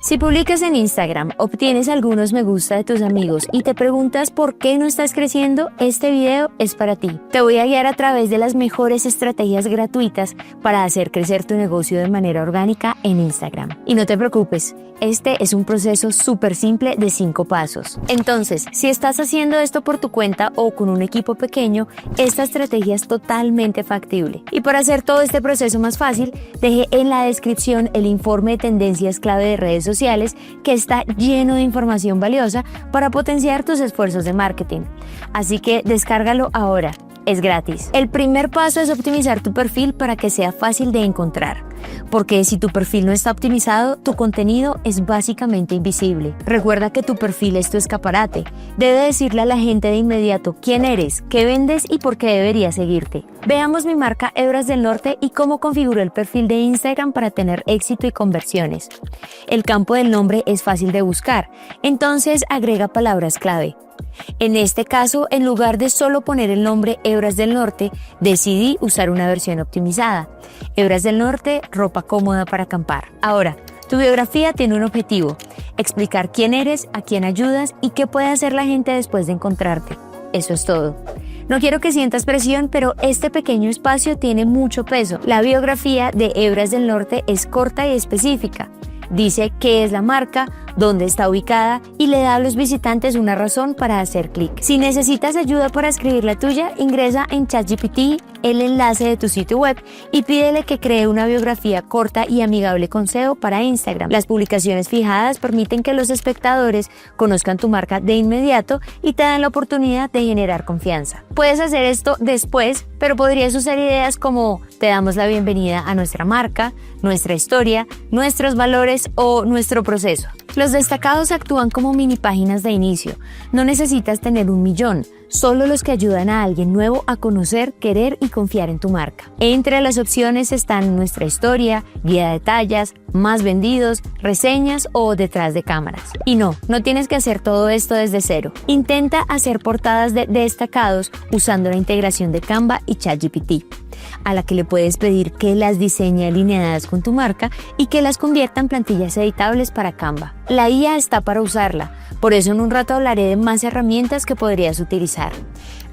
Si publicas en Instagram, obtienes algunos me gusta de tus amigos y te preguntas por qué no estás creciendo, este video es para ti. Te voy a guiar a través de las mejores estrategias gratuitas para hacer crecer tu negocio de manera orgánica en Instagram. Y no te preocupes, este es un proceso súper simple de 5 pasos. Entonces, si estás haciendo esto por tu cuenta o con un equipo pequeño, esta estrategia es totalmente factible. Y para hacer todo este proceso más fácil, dejé en la descripción el informe de tendencias clave de redes sociales que está lleno de información valiosa para potenciar tus esfuerzos de marketing. Así que descárgalo ahora. Es gratis. El primer paso es optimizar tu perfil para que sea fácil de encontrar. Porque si tu perfil no está optimizado, tu contenido es básicamente invisible. Recuerda que tu perfil es tu escaparate. Debe decirle a la gente de inmediato quién eres, qué vendes y por qué debería seguirte. Veamos mi marca Hebras del Norte y cómo configuró el perfil de Instagram para tener éxito y conversiones. El campo del nombre es fácil de buscar, entonces agrega palabras clave. En este caso, en lugar de solo poner el nombre Hebras del Norte, decidí usar una versión optimizada. Hebras del Norte, ropa cómoda para acampar. Ahora, tu biografía tiene un objetivo: explicar quién eres, a quién ayudas y qué puede hacer la gente después de encontrarte. Eso es todo. No quiero que sientas presión, pero este pequeño espacio tiene mucho peso. La biografía de Hebras del Norte es corta y específica. Dice qué es la marca, dónde está ubicada y le da a los visitantes una razón para hacer clic. Si necesitas ayuda para escribir la tuya, ingresa en ChatGPT el enlace de tu sitio web y pídele que cree una biografía corta y amigable con SEO para Instagram. Las publicaciones fijadas permiten que los espectadores conozcan tu marca de inmediato y te dan la oportunidad de generar confianza. Puedes hacer esto después, pero podrías usar ideas como: te damos la bienvenida a nuestra marca, nuestra historia, nuestros valores o nuestro proceso. Los destacados actúan como mini páginas de inicio. No necesitas tener 1 millón, solo los que ayudan a alguien nuevo a conocer, querer y confiar en tu marca. Entre las opciones están nuestra historia, guía de tallas, más vendidos, reseñas o detrás de cámaras. Y no tienes que hacer todo esto desde cero. Intenta hacer portadas de destacados usando la integración de Canva y ChatGPT, a la que le puedes pedir que las diseñe alineadas con tu marca y que las convierta en plantillas editables para Canva. La IA está para usarla, por eso en un rato hablaré de más herramientas que podrías utilizar.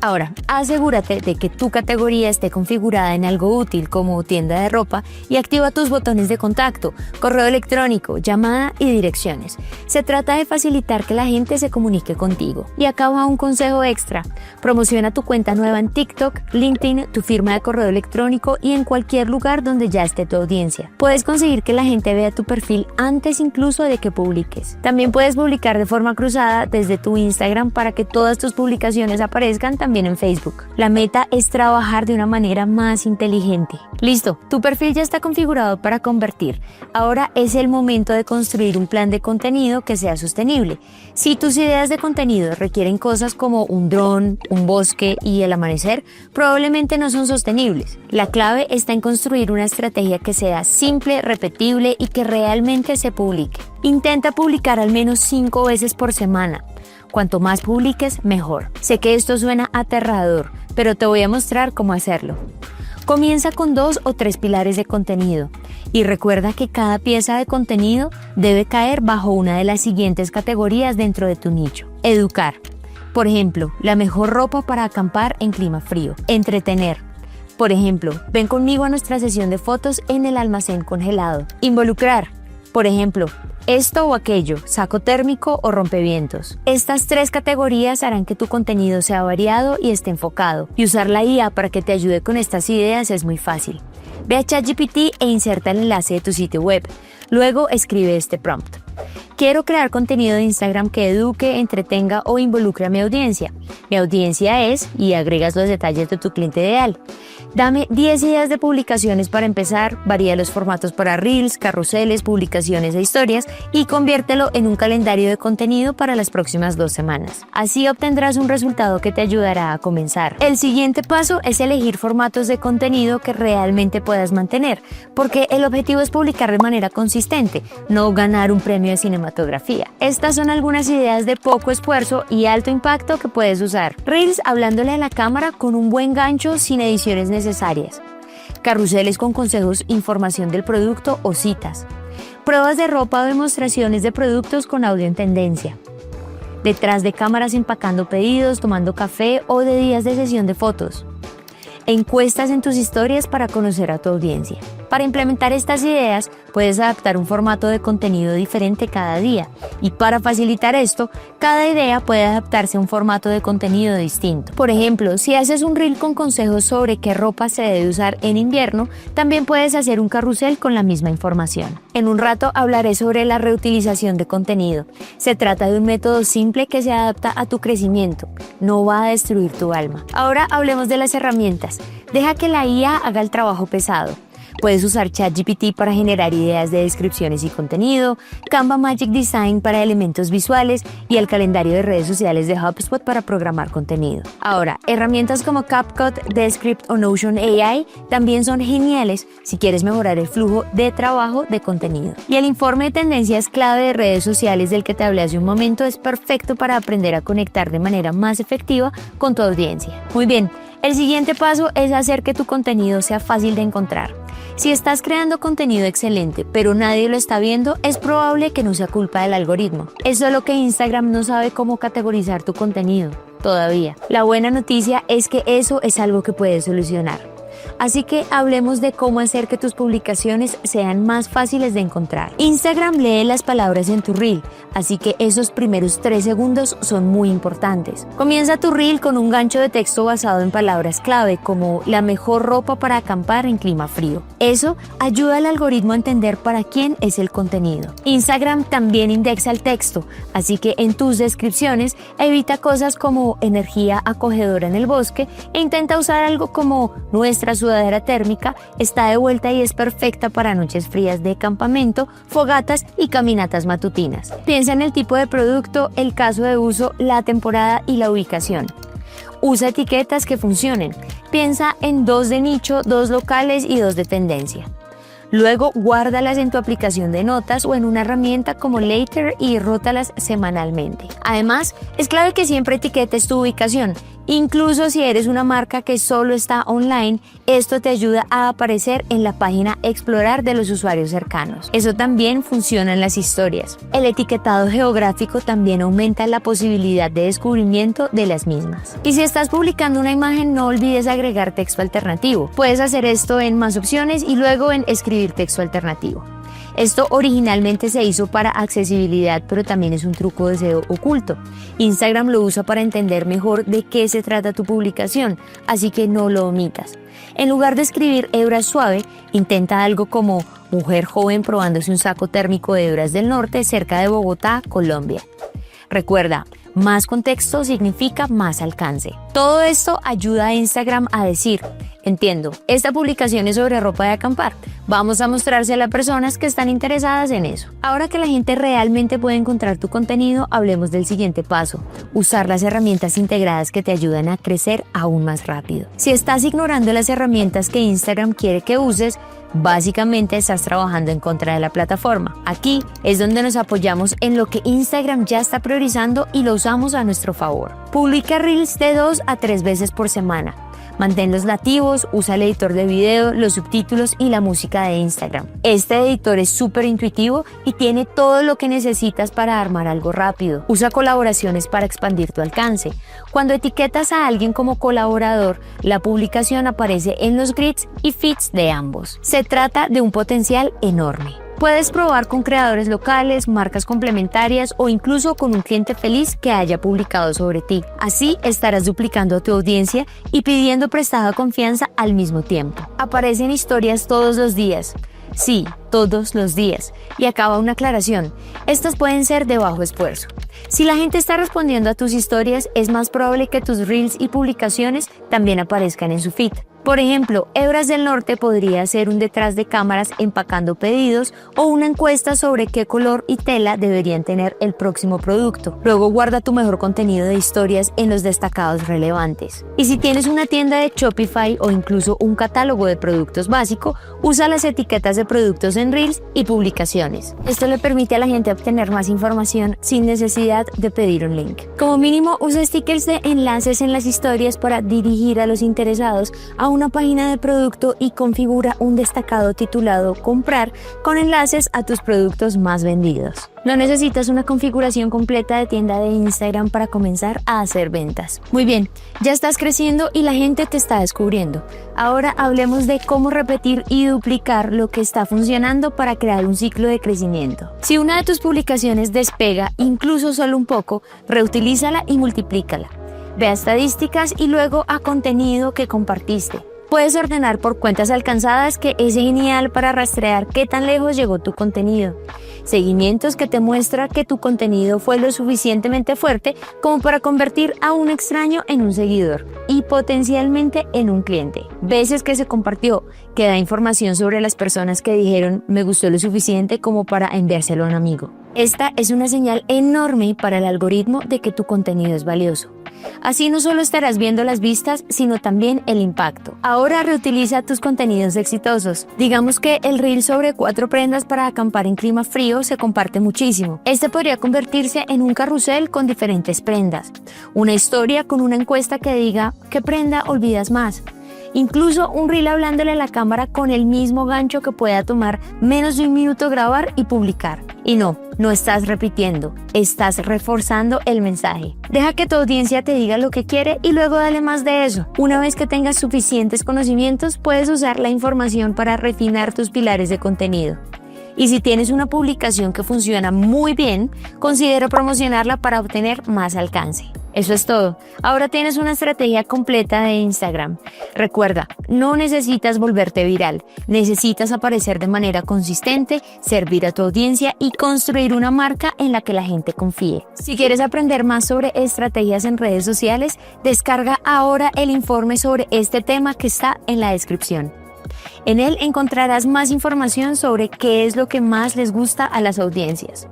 Ahora, asegúrate de que tu categoría esté configurada en algo útil como tienda de ropa y activa tus botones de contacto, correo electrónico, llamada y direcciones. Se trata de facilitar que la gente se comunique contigo. Y acá va un consejo extra: promociona tu cuenta nueva en TikTok, LinkedIn, tu firma de correo electrónico y en cualquier lugar donde ya esté tu audiencia. Puedes conseguir que la gente vea tu perfil antes incluso de que publiques. También puedes publicar de forma cruzada desde tu Instagram para que todas tus publicaciones aparezcan también en Facebook. La meta es trabajar de una manera más inteligente. Listo, tu perfil ya está configurado para convertir. Ahora es el momento de construir un plan de contenido que sea sostenible. Si tus ideas de contenido requieren cosas como un dron, un bosque y el amanecer, probablemente no son sostenibles. La clave está en construir una estrategia que sea simple, repetible y que realmente se publique. Intenta publicar al menos 5 veces por semana. Cuanto más publiques, mejor. Sé que esto suena aterrador, pero te voy a mostrar cómo hacerlo. Comienza con 2 o 3 pilares de contenido y recuerda que cada pieza de contenido debe caer bajo una de las siguientes categorías dentro de tu nicho. Educar. Por ejemplo, la mejor ropa para acampar en clima frío. Entretener. Por ejemplo, ven conmigo a nuestra sesión de fotos en el almacén congelado. Involucrar. Por ejemplo, esto o aquello, saco térmico o rompevientos. Estas 3 categorías harán que tu contenido sea variado y esté enfocado. Y usar la IA para que te ayude con estas ideas es muy fácil. Ve a ChatGPT e inserta el enlace de tu sitio web. Luego escribe este prompt: quiero crear contenido de Instagram que eduque, entretenga o involucre a mi audiencia. Mi audiencia es, y agregas los detalles de tu cliente ideal. Dame 10 ideas de publicaciones para empezar, varía los formatos para reels, carruseles, publicaciones e historias y conviértelo en un calendario de contenido para las próximas 2 semanas. Así obtendrás un resultado que te ayudará a comenzar. El siguiente paso es elegir formatos de contenido que realmente puedas mantener, porque el objetivo es publicar de manera consistente, no ganar un premio de cinematografía. Estas son algunas ideas de poco esfuerzo y alto impacto que puedes usar. Reels hablándole a la cámara con un buen gancho sin ediciones necesarias. Carruseles con consejos, información del producto o citas. pruebas de ropa o demostraciones de productos con audio en tendencia. Detrás de cámaras empacando pedidos, tomando café o de días de sesión de fotos. Encuestas en tus historias para conocer a tu audiencia. Para implementar estas ideas, puedes adaptar un formato de contenido diferente cada día. Y para facilitar esto, cada idea puede adaptarse a un formato de contenido distinto. Por ejemplo, si haces un reel con consejos sobre qué ropa se debe usar en invierno, también puedes hacer un carrusel con la misma información. En un rato hablaré sobre la reutilización de contenido. Se trata de un método simple que se adapta a tu crecimiento. No va a destruir tu alma. Ahora hablemos de las herramientas. Deja que la IA haga el trabajo pesado. Puedes usar ChatGPT para generar ideas de descripciones y contenido, Canva Magic Design para elementos visuales y el calendario de redes sociales de HubSpot para programar contenido. Ahora, herramientas como CapCut, Descript o Notion AI también son geniales si quieres mejorar el flujo de trabajo de contenido. Y el informe de tendencias clave de redes sociales del que te hablé hace un momento es perfecto para aprender a conectar de manera más efectiva con tu audiencia. Muy bien, el siguiente paso es hacer que tu contenido sea fácil de encontrar. Si estás creando contenido excelente, pero nadie lo está viendo, es probable que no sea culpa del algoritmo. Es solo que Instagram no sabe cómo categorizar tu contenido todavía. La buena noticia es que eso es algo que puedes solucionar. Así que hablemos de cómo hacer que tus publicaciones sean más fáciles de encontrar. Instagram lee las palabras en tu reel, así que esos primeros 3 segundos son muy importantes. Comienza tu reel con un gancho de texto basado en palabras clave como la mejor ropa para acampar en clima frío. Eso ayuda al algoritmo a entender para quién es el contenido. Instagram también indexa el texto, así que en tus descripciones evita cosas como energía acogedora en el bosque e intenta usar algo como nuestra sudadera térmica está de vuelta y es perfecta para noches frías de campamento, fogatas y caminatas matutinas. Piensa en el tipo de producto, el caso de uso, la temporada y la ubicación. Usa etiquetas que funcionen. Piensa en 2 de nicho, 2 locales y 2 de tendencia. Luego, guárdalas en tu aplicación de notas o en una herramienta como Later y rótalas semanalmente. Además, es clave que siempre etiquetes tu ubicación. Incluso si eres una marca que solo está online, esto te ayuda a aparecer en la página Explorar de los usuarios cercanos. Eso también funciona en las historias. El etiquetado geográfico también aumenta la posibilidad de descubrimiento de las mismas. Y si estás publicando una imagen, no olvides agregar texto alternativo. Puedes hacer esto en Más opciones y luego en Escribir texto alternativo. Esto originalmente se hizo para accesibilidad, pero también es un truco de SEO oculto. Instagram lo usa para entender mejor de qué se trata tu publicación, así que no lo omitas. En lugar de escribir hebra suave, intenta algo como mujer joven probándose un saco térmico de hebras del norte cerca de Bogotá, Colombia. Recuerda, más contexto significa más alcance. Todo esto ayuda a Instagram a decir: entiendo, esta publicación es sobre ropa de acampar. Vamos a mostrársela a personas que están interesadas en eso. Ahora que la gente realmente puede encontrar tu contenido, hablemos del siguiente paso: usar las herramientas integradas que te ayudan a crecer aún más rápido. Si estás ignorando las herramientas que Instagram quiere que uses, básicamente estás trabajando en contra de la plataforma. Aquí es donde nos apoyamos en lo que Instagram ya está priorizando y lo usamos a nuestro favor. Publica Reels de 2 a 3 veces por semana. Manténlos nativos, usa el editor de video, los subtítulos y la música de Instagram. Este editor es súper intuitivo y tiene todo lo que necesitas para armar algo rápido. Usa colaboraciones para expandir tu alcance. Cuando etiquetas a alguien como colaborador, la publicación aparece en los grids y feeds de ambos. Se trata de un potencial enorme. Puedes probar con creadores locales, marcas complementarias o incluso con un cliente feliz que haya publicado sobre ti. Así estarás duplicando a tu audiencia y pidiendo prestada confianza al mismo tiempo. Aparecen historias todos los días. Sí, todos los días. Y acaba una aclaración. Estas pueden ser de bajo esfuerzo. Si la gente está respondiendo a tus historias, es más probable que tus reels y publicaciones también aparezcan en su feed. Por ejemplo, Hebras del Norte podría ser un detrás de cámaras empacando pedidos o una encuesta sobre qué color y tela deberían tener el próximo producto. Luego guarda tu mejor contenido de historias en los destacados relevantes. Y si tienes una tienda de Shopify o incluso un catálogo de productos básico, usa las etiquetas de productos en Reels y publicaciones. Esto le permite a la gente obtener más información sin necesidad de pedir un link. Como mínimo, usa stickers de enlaces en las historias para dirigir a los interesados a una página de producto y configura un destacado titulado Comprar con enlaces a tus productos más vendidos. No necesitas una configuración completa de tienda de Instagram para comenzar a hacer ventas. Muy bien, ya estás creciendo y la gente te está descubriendo. Ahora hablemos de cómo repetir y duplicar lo que está funcionando para crear un ciclo de crecimiento. Si una de tus publicaciones despega, incluso solo un poco, reutilízala y multiplícala. Ve a estadísticas y luego a contenido que compartiste. Puedes ordenar por cuentas alcanzadas, que es genial para rastrear qué tan lejos llegó tu contenido. Seguimientos que te muestra que tu contenido fue lo suficientemente fuerte como para convertir a un extraño en un seguidor y potencialmente en un cliente. Veces que se compartió, que da información sobre las personas que dijeron me gustó lo suficiente como para enviárselo a un amigo. Esta es una señal enorme para el algoritmo de que tu contenido es valioso. Así no solo estarás viendo las vistas, sino también el impacto. Ahora reutiliza tus contenidos exitosos. Digamos que el reel sobre 4 prendas para acampar en clima frío se comparte muchísimo. Este podría convertirse en un carrusel con diferentes prendas. Una historia con una encuesta que diga ¿qué prenda olvidas más? Incluso un reel hablándole a la cámara con el mismo gancho que pueda tomar menos de un minuto grabar y publicar. Y no estás repitiendo, estás reforzando el mensaje. Deja que tu audiencia te diga lo que quiere y luego dale más de eso. Una vez que tengas suficientes conocimientos, puedes usar la información para refinar tus pilares de contenido. Y si tienes una publicación que funciona muy bien, considera promocionarla para obtener más alcance. Eso es todo. Ahora tienes una estrategia completa de Instagram. Recuerda, no necesitas volverte viral. Necesitas aparecer de manera consistente, servir a tu audiencia y construir una marca en la que la gente confíe. Si quieres aprender más sobre estrategias en redes sociales, descarga ahora el informe sobre este tema que está en la descripción. En él encontrarás más información sobre qué es lo que más les gusta a las audiencias.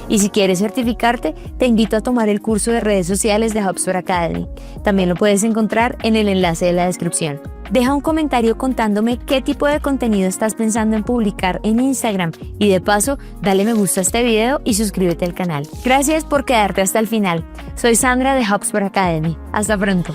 Y si quieres certificarte, te invito a tomar el curso de redes sociales de HubSpot Academy. También lo puedes encontrar en el enlace de la descripción. Deja un comentario contándome qué tipo de contenido estás pensando en publicar en Instagram y de paso, dale me gusta a este video y suscríbete al canal. Gracias por quedarte hasta el final. Soy Sandra de HubSpot Academy. Hasta pronto.